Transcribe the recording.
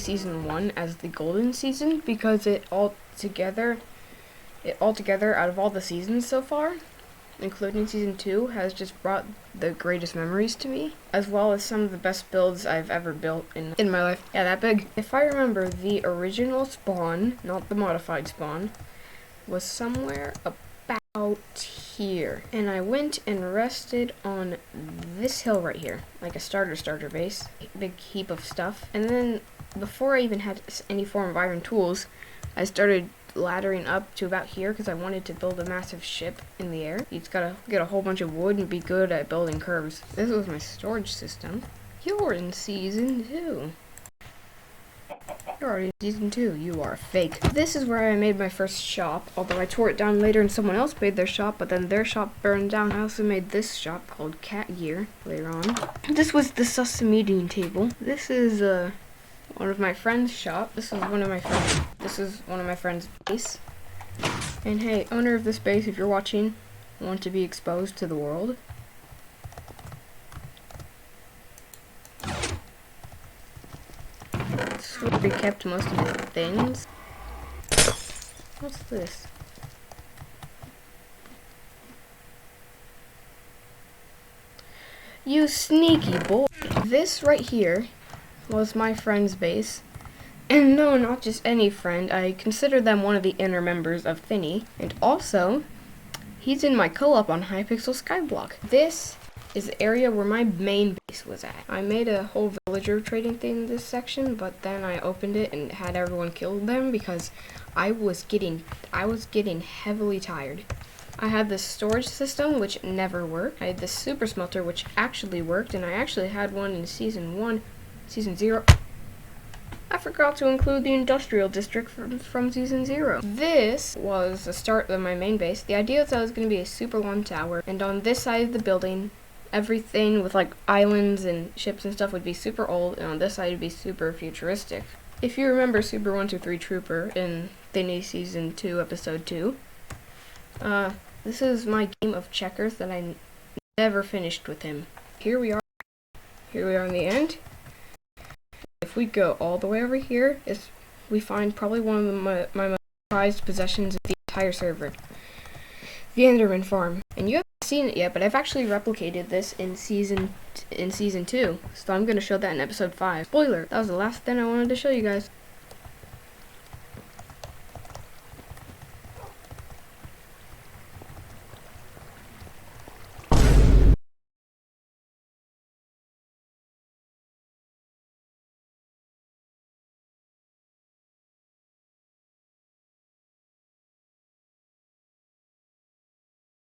season 1 as the golden season because it altogether out of all the seasons so far, including season 2, has just brought the greatest memories to me, as well as some of the best builds I've ever built in my life. Yeah, that big. If I remember, the original spawn, not the modified spawn, was somewhere about here. And I went and rested on this hill right here, like a starter base. Big heap of stuff. And then, before I even had any form of iron tools, I started laddering up to about here because I wanted to build a massive ship in the air. You just gotta get a whole bunch of wood and be good at building curves. This was my storage system. You're in season 2. You're already in season 2. You are fake. This is where I made my first shop, although I tore it down later and someone else made their shop, but then their shop burned down. I also made this shop called Cat Gear later on. This was the sesame eating table. This is one of my friend's shop. This is one of my friend's base. And hey, owner of this base, if you're watching, want to be exposed to the world. This is where we kept most of the things. What's this? You sneaky boy. This right here was my friend's base. And no, not just any friend. I consider them one of the inner members of Thinny. And also, he's in my co-op on Hypixel Skyblock. This is the area where my main base was at. I made a whole villager trading thing in this section, but then I opened it and had everyone kill them because I was getting heavily tired. I had this storage system, which never worked. I had this super smelter, which actually worked, and I actually had one in season 0. I forgot to include the industrial district from season 0. This was the start of my main base. The idea was that it was going to be a super long tower, and on this side of the building, everything with like islands and ships and stuff would be super old, and on this side would be super futuristic. If you remember Super 123 Trooper in Thinny season 2, episode 2, this is my game of checkers that I never finished with him. Here we are in the end. If we go all the way over here, we find probably one of my most prized possessions of the entire server, the Enderman farm. And you haven't seen it yet, but I've actually replicated this in season 2, so I'm going to show that in episode 5. Spoiler, that was the last thing I wanted to show you guys.